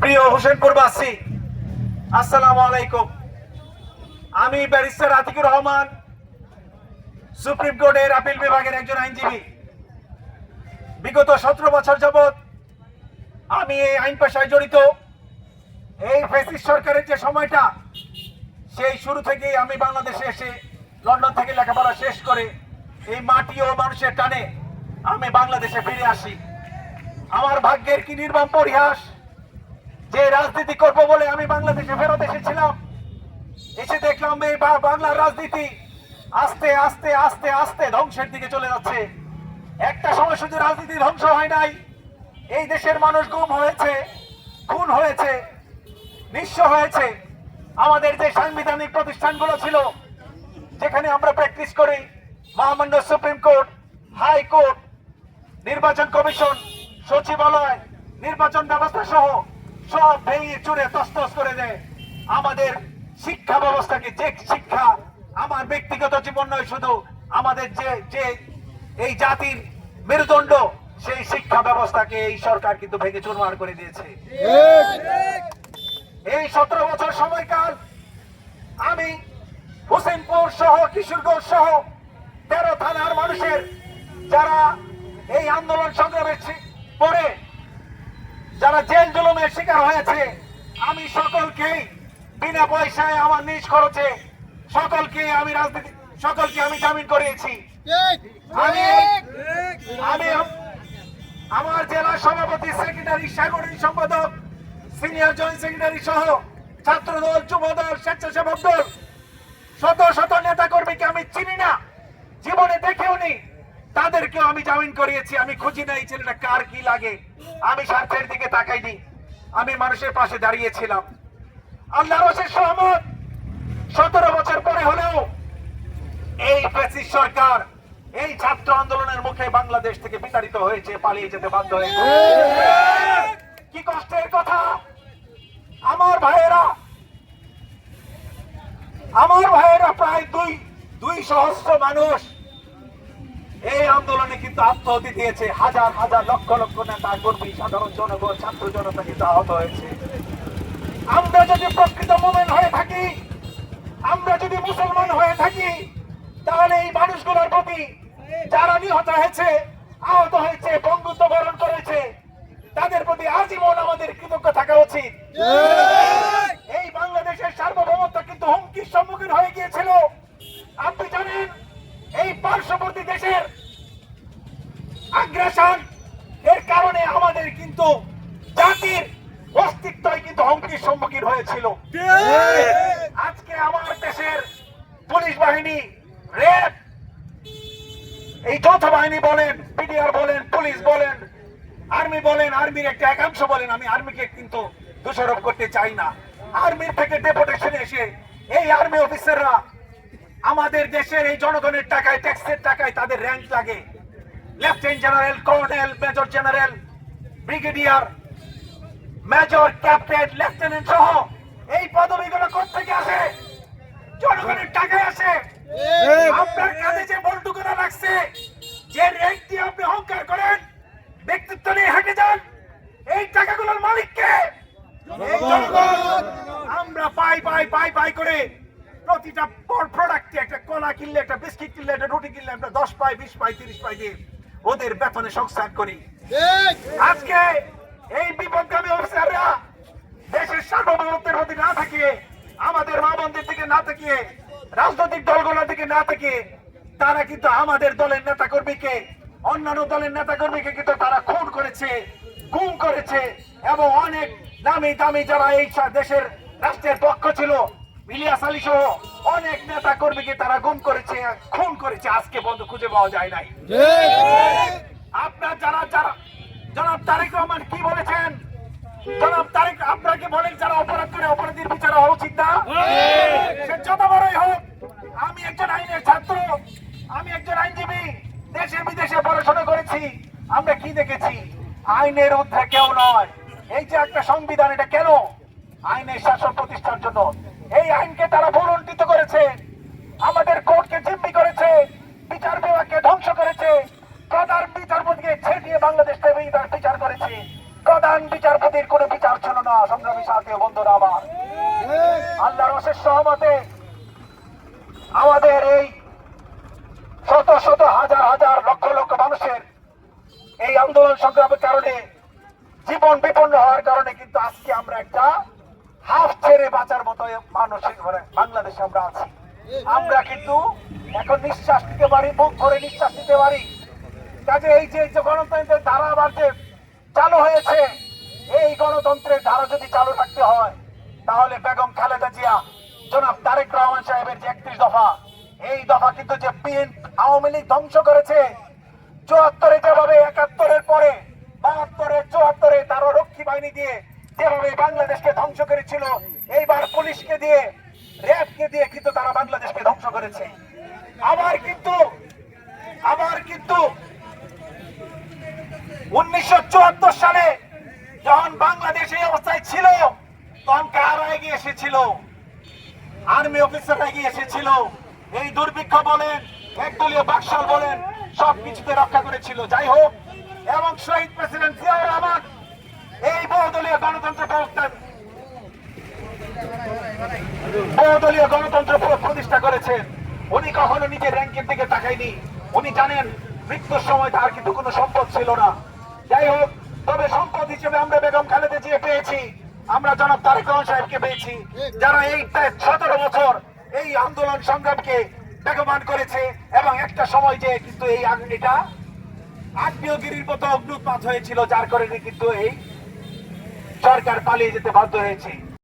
প্রিয় হোসেনপুরবাসী, আসসালামু আলাইকুম। আমি ব্যারিস্টার আতিকুর রহমান, সুপ্রিম কোর্টের আপিল বিভাগের একজন আইনজীবী। বিগত 17 বছর যাবৎ আমি এই আইন পেশায় জড়িত। এই ফ্যাসিস্ট সরকারের যে সময়টা, সেই শুরু থেকেই আমি বাংলাদেশে এসে লন্ডন থেকে লেখাপড়া শেষ করে এই মাটি ও মানুষের টানে আমি বাংলাদেশে ফিরে আসি। আমার ভাগ্যের কি নির্মম পরিহাস যে রাজনীতি করব বলে আমি বাংলাদেশে ফেরত এসেছিলাম। এসে দেখলাম এই বাংলার রাজনীতি আস্তে আস্তে আস্তে আস্তে ধ্বংসের দিকে চলে যাচ্ছে। একটা সময় শুধু রাজনীতি ধ্বংস হয় নাই, এই দেশের মানুষ গুম হয়েছে, খুন হয়েছে, নিঃস্ব হয়েছে। আমাদের যে সাংবিধানিক প্রতিষ্ঠানগুলো ছিল, যেখানে আমরা প্র্যাকটিস করি, মহামান্য সুপ্রিম কোর্ট, হাইকোর্ট, নির্বাচন কমিশন, সচিবালয়, নির্বাচন ব্যবস্থা সহ সব ভেঙে চুরে তছনছ করে দেয়। আমাদের শিক্ষা ব্যবস্থাকে, যে শিক্ষা আমার ব্যক্তিগত জীবন নয়, শুধু আমাদের যে এই জাতির মেরুদণ্ড, সেই শিক্ষা ব্যবস্থাকে এই সরকার কিন্তু ভেঙে চুরমার করে দিয়েছে। এই 17 বছর সময়কাল আমি হোসেনপুর সহ কিশোরগঞ্জ সহ 13 থানার মানুষের যারা এই আন্দোলন সংগ্রামের পরে যারা জেল জুলুমের শিকার হয়েছে, আমি সকলকেই বিনা পয়সায় আমার নিজ খরচে সকলকে আমি জামিন করিয়েছি। আমি আমার জেলা সভাপতি, সেক্রেটারি, সাংগঠনিক সম্পাদক, সিনিয়র জয়েন্ট সেক্রেটারি সহ ছাত্রদল, যুবদল, স্বেচ্ছাসেবক দল, শত শত নেতা কর্মীকে আমি চিনি না, জীবনে দেখেও নি, তাদেরকেও আমি জামিন করিয়েছি। আমি খুঁজি না এই ছেলেটা কার কি লাগে, আমি স্বার্থের দিকে তাকাইনি, আমি মানুষের পাশে দাঁড়িয়েছিলাম। আল্লাহর অশেষ রহমত, 17 বছর পরে হলেও এই ফ্যাসিস্ট সরকার এই ছাত্র আন্দোলনের মুখে বাংলাদেশ থেকে বিতাড়িত হয়েছে, পালিয়ে যেতে বাধ্য হয়েছে। কি কষ্টের কথা আমার ভাইয়েরা, প্রায় দুই সহস্র মানুষ এই আন্দোলনে কিন্তু আত্মহতি দিয়েছে। হাজার হাজার লক্ষ লক্ষ নেতা কর্মী, সাধারণ জনগণ, ছাত্র জনতা কিন্তু আহত হয়েছে। আমরা যদি প্রকৃত মুমিন হয়ে থাকি, আমরা যদি মুসলমান হয়ে থাকি, তাহলে এই মানুষগুলোর প্রতি যারা নিহত হয়েছে, আহত হয়েছে, বঙ্গুত্ব বরণ করেছে, তাদের প্রতি আজীবন আমাদের কৃতজ্ঞ থাকা উচিত। এই বাংলাদেশের সার্বভৌমত্ব কিন্তু হুমকির সম্মুখীন হয়ে গিয়েছিল। আপনি জানেন, এই পার্শ্ববর্তী দেশের আগ্রাসন এর কারণে আমাদের কিন্তু জাতির অস্তিত্বই কিন্তু হুমকির সম্মুখীন হয়েছিল। আজকে আমার দেশের পুলিশ বাহিনী, র্যাব, এই যৌথ বাহিনী বলেন, পিডিআর বলেন, পুলিশ বলেন, আর্মি বলেন, আর্মির একটা একাংশ বলেন, আমি আর্মিকে কিন্তু দোষারোপ করতে চাই না। আর্মির থেকে ডেপুটেশন এসে এই আর্মি অফিসাররা আমাদের দেশের এই জনগণের টাকায়, ট্যাক্সের টাকায় তাদের র্যাঙ্ক লাগে। Lieutenant general, colonel, major general, brigadier, major, captain, lieutenant সহ এই পদবিগুলো কোথেকে আসে? জনগণের টাকায় আসে। আপনার কাঁধে যে বন্দুকরা রাখছে, যে র্যাঙ্ক দিয়ে আপনি অহংকার করেন, ব্যক্তিত্ব নিয়ে হেঁটে যান, এই টাকাগুলোর মালিক কে? আমরা পাই করে প্রতিটা প্রোডাক্টে, একটা কলা কিনলে, একটা বিস্কিট কিনলে, একটা রুটি কিনলে আমরা 10 পাই, 20 পাই, 30 পাই দিয়ে ওদের বেতনে সংস্থান করি। আজকে এই বিপদগামী অফিসাররা দেশের সার্বভৌমত্বের প্রতি না থাকিয়ে, আমাদের মা বোনদের দিকে না তাকিয়ে, রাজনৈতিক দলগুলোর দিকে না তাকিয়ে, তারা কিন্তু আমাদের দলের নেতা কর্মীকে, অন্যান্য দলের নেতা কর্মীকে কিন্তু তারা খুন করেছে, গুম করেছে, এবং অনেক নামি দামি যারা এই দেশের রাষ্ট্রের পক্ষ ছিল, ইলিয়াস আলী সহ অনেক নেতা কর্মীকে তারা গুম করেছে, খুন করেছে, আজকে পর্যন্ত খুঁজে পাওয়া যায় নাই। আপনার জনাব তারেক রহমান কি বলেছেন? জনাব তারেক আপনাকে বলেন, যারা অপরাধ করে অপরাধীর বিচার হওয়া উচিত না? সে যত বড়ই হোক। আমি একজন আইনের ছাত্র, আমি একজন আইনজীবী, দেশে বিদেশে পড়াশোনা করেছি। আমরা কি দেখেছি? আইনের ঊর্ধ্বে কেউ নয়। এই যে একটা সংবিধান, এটা কেন? আইনের শাসন প্রতিষ্ঠার জন্য। এই আইনকে তারা ভুলুণ্ঠিত করেছে, আমাদের কোর্টকে জিম্মি করেছে, বিচার বিভাগকে ধ্বংস করেছে, প্রধান বিচারপতিকে ছেড়ে দিয়ে বাংলাদেশ থেকে বিচার করেছে। প্রধান বিচারপতির কোনো বিচার ছিল না। সংগ্রামী সাথী বন্ধুরা আমার, আল্লাহর অশেষ সহমতে আমাদের এই শত শত হাজার হাজার লক্ষ লক্ষ মানুষের এই আন্দোলন সংগ্রামের কারণে, জীবন বিপন্ন হওয়ার কারণে কিন্তু আজকে আমরা একটা হাফ ছেড়ে বাঁচার মতো মানসিক বাংলাদেশে আমরা আছি। আমরা কিন্তু এখন নিঃশ্বাস নিতে পারি, মুখ ভরে নিঃশ্বাস নিতে পারি। কাজে এই যে গণতন্ত্রের ধারা আবার যে চালু হয়েছে, এই গণতন্ত্রের ধারা যদি চালু রাখতে হয় তাহলে বেগম খালেদা জিয়া, জনাব তারেক রহমান সাহেবের যে 31 দফা, এই দফা কিন্তু যে আওয়ামী লীগ ধ্বংস করেছে, 74-এ যেভাবে 71-এর পরে 72-এ 74-এ তারা রক্ষী বাহিনী দিয়ে যেভাবে বাংলাদেশকে ধ্বংস করেছিল, এইবার পুলিশকে দিয়ে, র্যাবকে দিয়ে কিন্তু তারা বাংলাদেশকে ধ্বংস করেছে। আবার কিন্তু 1974 সালে যখন বাংলাদেশ এই অবস্থায় ছিল, তখন কারা এগিয়ে এসেছিল? আর্মি অফিসাররা এগিয়ে এসেছিল। এই দুর্ভিক্ষ বলেন, একদলীয় বাকশাল বলেন, সবকিছুতে রক্ষা করেছিল। যাই হোক, এবং শহীদ প্রেসিডেন্ট জিয়াউর রহমান এই বহুদলীয় গণতন্ত্র প্রতিষ্ঠা করেছেন। উনি কখনো নিজের র্যাঙ্কের দিকে তাকায়নি। উনি জানেন মৃত্যুর সময় তার কিন্তু কোনো সম্পদ ছিল না। যাই হোক, তবে সম্পদ হিসেবে আমরা বেগম খালেদা জিয়া পেয়েছি, আমরা জনাব তারেক রহমান সাহেবকে পেয়েছি, যারা এই 17 বছর এই আন্দোলন সংগ্রামকে বেগবান করেছে। এবং একটা সময় যে কিন্তু এই এটা আগ্নেয়গিরির মতো অগ্নুৎপাত হয়েছিল, যার কারণে কিন্তু এই সরকার পালিয়ে যেতে বাধ্য হয়েছে।